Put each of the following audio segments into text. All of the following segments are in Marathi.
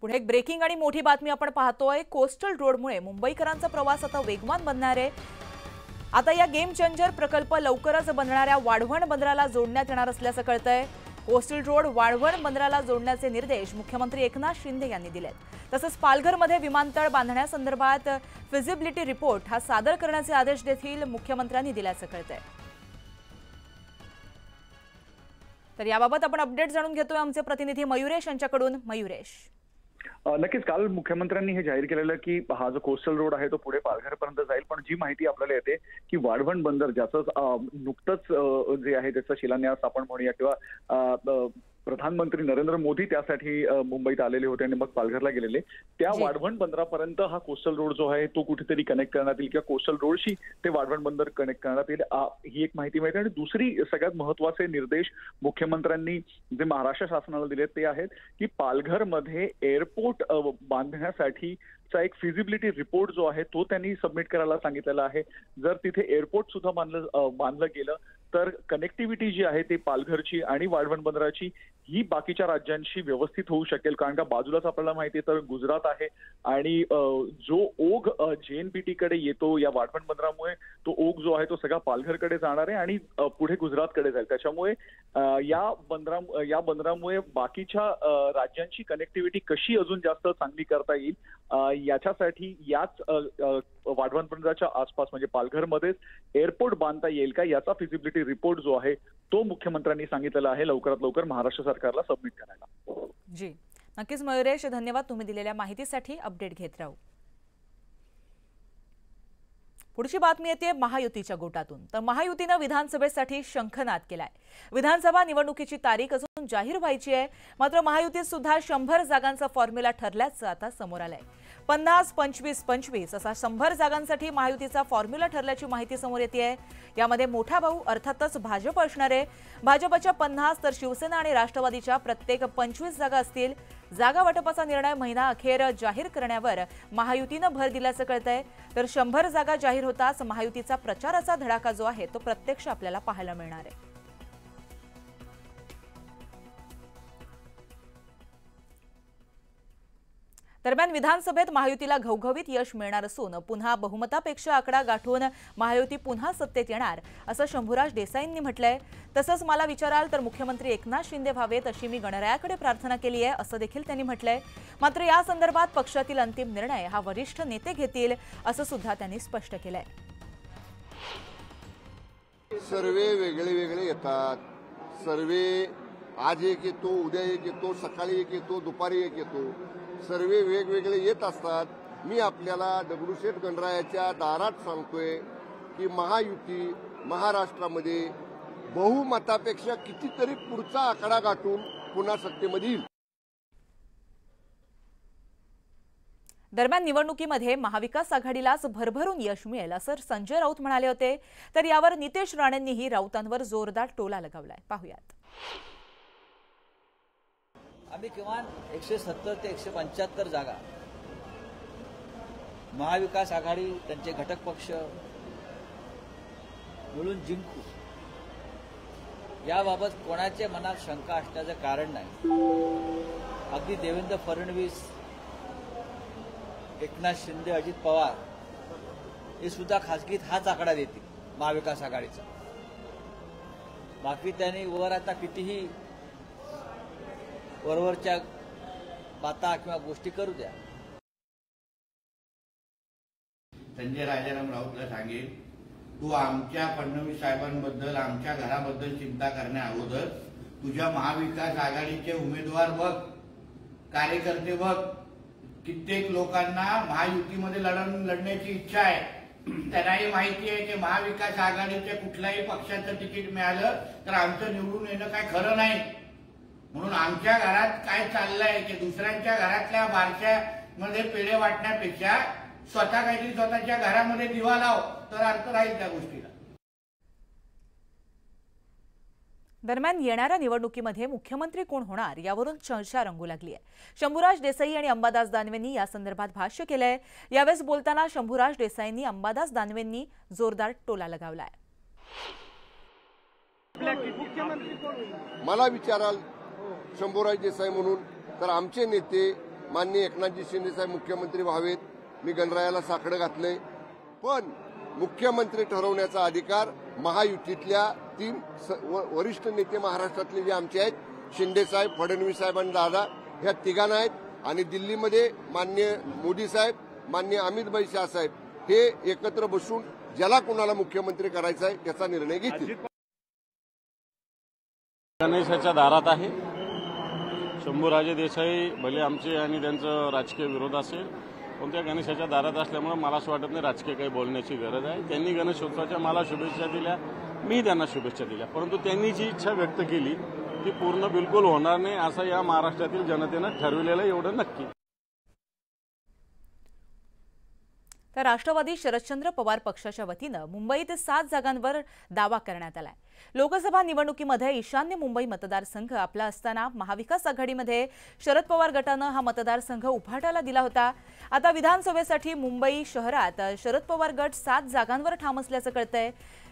पुढे एक ब्रेकिंग आणि मोठी बातमी आपण पाहतोय। कोस्टल रोडमुळे मुंबईकरांचा प्रवास आता वेगवान बनणार आहे। आता या गेम चेंजर प्रकल्प लवकरच बनणाऱ्या वाढवण बंदराला जोडण्यात येणार असल्याचं कळतंय। कोस्टल रोड वाढवण बंदराला जोडण्याचे निर्देश मुख्यमंत्री एकनाथ शिंदे यांनी दिलेत। तसंच पालघरमध्ये विमानतळ बांधण्यासंदर्भात फिजिबिलिटी रिपोर्ट हा सादर करण्याचे आदेश देखील मुख्यमंत्र्यांनी दिल्याचं कळतंय। तर याबाबत आपण अपडेट जाणून घेतोय आमचे प्रतिनिधी मयुरेश यांच्याकडून। मयुरेश, नक्कीच काल मुख्यमंत्र्यांनी हे जाहीर केलेलं की हा जो कोस्टल रोड आहे तो पुढे पालघरपर्यंत जाईल, पण जी माहिती आपल्याला येते की वाढवण बंदर ज्याचं नुकतंच जे आहे त्याचा शिलान्यास आपण म्हणूया किंवा प्रधानमंत्री नरेंद्र मोदी त्यासाठी मुंबईत आलेले होते आणि मग पालघरला गेलेले, त्या वाढवण बंदरापर्यंत हा कोस्टल रोड जो आहे तो कुठेतरी कनेक्ट करण्यात येईल किंवा कोस्टल रोडशी ते वाढवण बंदर कनेक्ट करण्यात येईल, ही एक माहिती मिळते। आणि दुसरी सगळ्यात महत्वाचे निर्देश मुख्यमंत्र्यांनी जे महाराष्ट्र शासनाला दिले ते आहेत की पालघरमध्ये एअरपोर्ट बांधण्यासाठी एक फिजिबिलिटी रिपोर्ट जो आहे तो त्यांनी सबमिट करायला सांगितलेला आहे। जर तिथे एअरपोर्ट सुद्धा बांधलं गेलं तर कनेक्टिव्हिटी जी आहे ती पालघरची आणि वाढवण बंदराची ही बाकीच्या राज्यांशी व्यवस्थित होऊ शकेल, कारण का बाजूलाच आपल्याला माहिती आहे तर गुजरात आहे आणि जो ओघ JNPT कडे येतो या वाढवण बंदरामुळे तो ओघ जो आहे तो सगळा पालघरकडे जाणार आहे आणि पुढे गुजरातकडे जाईल। त्याच्यामुळे या बंदरामुळे बाकीच्या राज्यांची कनेक्टिव्हिटी कशी अजून जास्त चांगली करता येईल याच्यासाठी याच वाढवण बंदराच्या आसपास म्हणजे पालघरमध्येच एअरपोर्ट बांधता येईल का याचा फिजिबिलिटी रिपोर्ट जो आहे तो मुख्यमंत्र्यांनी सांगितलेला आहे लवकरात लवकर महाराष्ट्र सरकारला सबमिट करायला। जी नक्कीच मयुरेश, धन्यवाद तुम्ही दिलेल्या माहितीसाठी। अपडेट घेत राहू। पुढची बातमी येते महायुतीच्या गोटातून। तर महायुतीने विधानसभेसाठी शंखनाद केलाय। विधानसभा निवडणुकीची तारीख अजून जाहीर व्हायची आहे, मात्र महायुतीत सुद्धा 100 जागांचा फॉर्म्युला ठरल्याचं आता समोर आलंय। 50-25-25 असा 100 जागांसाठी महायुतीचा फॉर्म्युला ठरल्याची माहिती समोर येते। यामध्ये मोठा भाऊ अर्थातच भाजप असणार आहे। भाजपच्या 50 तर शिवसेना आणि राष्ट्रवादीच्या प्रत्येक 25 जागा असतील। जागा वाटपाचा निर्णय महिना अखेर जाहीर करण्यावर महायुतीने भर दिल्याचं कळतंय। तर 100 जागा जाहीर होताच महायुतीचा प्रचाराचा धडाका जो आहे तो प्रत्यक्ष आपल्याला पाहायला मिळणार आहे। दरम्यान विधानसभेत महायुतीला घवघवीत यश मिळणार असून पुन्हा बहुमतापेक्षा आकडा गाठून महायुती पुन्हा सत्तेत येणार असं शंभूराज देसाईंनी म्हटलंय। तसंच मला विचाराल तर मुख्यमंत्री एकनाथ शिंदे व्हावेत अशी मी गणरायाकडे प्रार्थना केली आहे असं देखील त्यांनी म्हटलंय। मात्र या संदर्भात पक्षातील अंतिम निर्णय हा वरिष्ठ नेते घेतील असं सुद्धा त्यांनी स्पष्ट केलंय। सर्वे वेगळे वेगळे येतात, सर्वे आज एक येतो, उद्या एक येतो, सकाळी एक येतो, दुपारी एक येतो, सर्वे वेगवेगळे येत असतात। मी आपल्याला दगडूशेठ गणरायाच्या दारात सांगतोय की महायुती महाराष्ट्रामध्ये बहुमतापेक्षा कितीतरी पुढचा आकडा गाठून पुन्हा सत्तेमध्ये येईल। दरम्यान निवडणुकीमध्ये महाविकास आघाडीलाच भरभरून यश मिळेल असं संजय राऊत म्हणाले होते। तर यावर नितेश राणेंनीही राऊतांवर जोरदार टोला लगावलाय। पाहूयात। आम्ही किमान 170 ते 175 जागा महाविकास आघाडी त्यांचे घटक पक्ष मिळून जिंकू, याबाबत कोणाच्या मनात शंका असण्याचं कारण नाही। अगदी देवेंद्र फडणवीस, एकनाथ शिंदे, अजित पवार हे सुद्धा खासगीत हाच आकडा देतील महाविकास आघाडीचा। बाकी त्यांनी वर आता कितीही वरवरच्या बाता किंवा गोष्टी करू द्या। संजय राजाराम राऊतला सांगेल, तू आमच्या फडणवीस साहेबांबद्दल आमच्या घराबद्दल चिंता करण्या अगोदर तुझ्या महाविकास आघाडीचे उमेदवार बघ, कार्यकर्ते बघ। कित्येक लोकांना महायुतीमध्ये लढण्याची इच्छा आहे। त्यांनाही माहिती आहे की महाविकास आघाडीच्या कुठल्याही पक्षाचं तिकीट मिळालं तर आमचं निवडून येणं काय खरं नाही। म्हणून आमच्या घरात काय चाललंय की दुसऱ्यांच्या घरातल्या बारशामध्ये पेढे वाटण्यापेक्षा स्वतः काहीतरी स्वतःच्या घरामध्ये दिवा लाव तर अर्थ राहील त्या गोष्टीला। दरम्यान येणाऱ्या निवडणुकीमध्ये मुख्यमंत्री कोण होणार यावरून चर्चा रंगू लागली आहे। शंभूराज देसाई आणि अंबादास दानवेंनी या संदर्भात भाष्य केलंय। यावेळेस बोलताना शंभूराज देसाईंनी अंबादास दानवेंनी जोरदार टोला लगावलाय। मला विचाराल शंभूराज देसाई म्हणून तर आमचे नेते माननीय एकनाथजी शिंदे साहेब मुख्यमंत्री व्हावेत, मी गणरायाला साकडं घातलंय, पण मुख्यमंत्री ठरवण्याचा अधिकार महायुतीतल्या 3 वरिष्ठ नेते महाराष्ट्रातले जे आमचे आहेत, शिंदे साहेब, फडणवीस साहेब आणि दादा, ह्या तिघांना आहेत. आणि दिल्लीमध्ये माननीय मोदी साहेब, माननीय अमित भाई शाह साहेब हे एकत्र बसून ज्याला कोणाला मुख्यमंत्री करायचा आहे त्याचा निर्णय घेतील. गणेशाच्या दारात आहे. शंभूराजे देसाई भले आमचे आणि त्यांचं राजकीय विरोध असेल, पण त्या गणेशाच्या दारात असल्यामुळे मला असं वाटत नाही राजकीय काही बोलण्याची गरज आहे. त्यांनी गणेशोत्सवाच्या मला शुभेच्छा दिल्या, मी त्यांना शुभेच्छा दिल्या, परंतु त्यांनी जी इच्छा व्यक्त केली ती पूर्ण बिलकुल होणार नाही असं या महाराष्ट्रातील जनतेनं ठरविलेलं एवढं नक्की. तर राष्ट्रवादी शरदचंद्र पवार पक्षाच्या वतीनं मुंबईत 7 जागांवर दावा करण्यात आलाय. लोकसभा निवडणुकीमध्ये ईशान्य मुंबई मतदारसंघ आपला असताना महाविकास आघाडीमध्ये शरद पवार गटानं हा मतदारसंघ उभाटाला दिला होता. आता विधानसभेसाठी मुंबई शहरात शरद पवार गट 7 जागांवर ठाम असल्याचं कळतंय.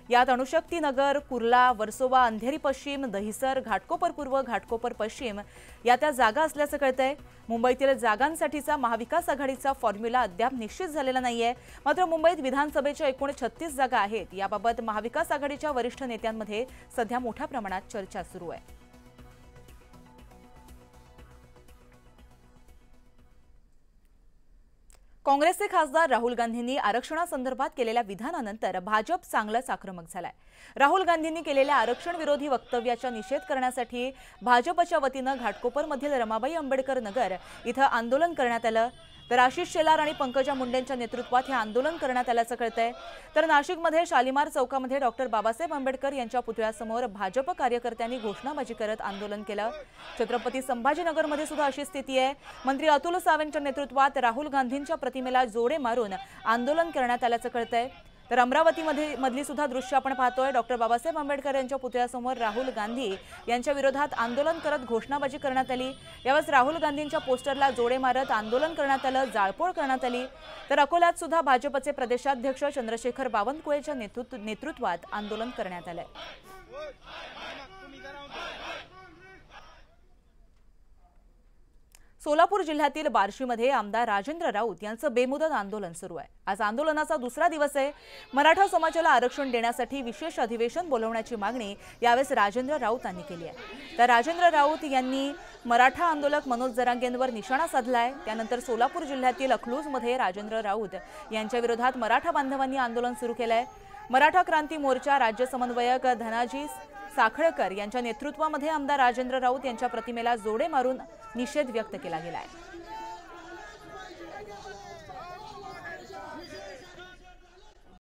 यात अणुशक्ती नगर, कुर्ला, वर्सोवा, अंधेरी पश्चिम, दहिसर, घाटकोपर पूर्व, घाटकोपर पश्चिम या त्या जागा असल्याचं कळतंय. मुंबईतील जागांसाठीचा महाविकास आघाडीचा फॉर्म्युला अद्याप निश्चित झालेला नाहीये. मात्र मुंबईत विधानसभेच्या एकूण 36 जागा आहेत. याबाबत महाविकास आघाडीच्या वरिष्ठ नेत्यांमध्ये सध्या मोठ्या प्रमाणात चर्चा सुरू आहे. काँग्रेसचे खासदार राहुल गांधींनी आरक्षणासंदर्भात केलेल्या विधानानंतर भाजप चांगलंच आक्रमक झालाय. राहुल गांधींनी केलेल्या आरक्षण विरोधी वक्तव्याचा निषेध करण्यासाठी भाजपच्या वतीनं घाटकोपरमधील रमाबाई आंबेडकर नगर इथं आंदोलन करण्यात आलं. तर आशिष शेलार आणि पंकजा मुंडेंच्या नेतृत्वात हे आंदोलन करण्यात आल्याचं कळतंय. तर नाशिकमध्ये शालिमार चौकामध्ये डॉक्टर बाबासाहेब आंबेडकर यांच्या पुतळ्यासमोर भाजप कार्यकर्त्यांनी घोषणाबाजी करत आंदोलन केलं. छत्रपती संभाजीनगरमध्ये सुद्धा अशी स्थिती आहे. मंत्री अतुल सावेंच्या नेतृत्वात राहुल गांधींच्या प्रतिमेला जोडे मारून आंदोलन करण्यात आल्याचं कळतंय. तर अमरावतीमध्ये मधली सुद्धा दृश्य आपण पाहतोय. डॉक्टर बाबासाहेब आंबेडकर यांच्या पुतळ्यासमोर राहुल गांधी यांच्या विरोधात आंदोलन करत घोषणाबाजी करण्यात आली. यावेळेस राहुल गांधींच्या पोस्टरला जोडे मारत आंदोलन करण्यात आलं, जाळपोळ करण्यात आली. तर अकोल्यात सुद्धा भाजपचे प्रदेशाध्यक्ष चंद्रशेखर बावनकुळेच्या नेतृत्वात आंदोलन करण्यात आलंय. सोलापूर जिल्ह्यातील बार्शीमध्ये आमदार राजेंद्र राऊत यांचं बेमुदत आंदोलन सुरू आहे. आज आंदोलनाचा दुसरा दिवस आहे. मराठा समाजाला आरक्षण देण्यासाठी विशेष अधिवेशन बोलवण्याची मागणी यावेळेस राजेंद्र राऊत यांनी केली आहे. तर राजेंद्र राऊत यांनी मराठा आंदोलक मनोज जरांगेंवर निशाणा साधलाय. त्यानंतर सोलापूर जिल्ह्यातील अकलूजमध्ये राजेंद्र राऊत यांच्या विरोधात मराठा बांधवांनी आंदोलन सुरू केलंय. मराठा क्रांती मोर्चा राज्य समन्वयक धनाजी साखळकर यांच्या नेतृत्वामध्ये आमदार राजेंद्र राऊत यांच्या प्रतिमेला जोडे मारून निषेध व्यक्त केला गेलाय.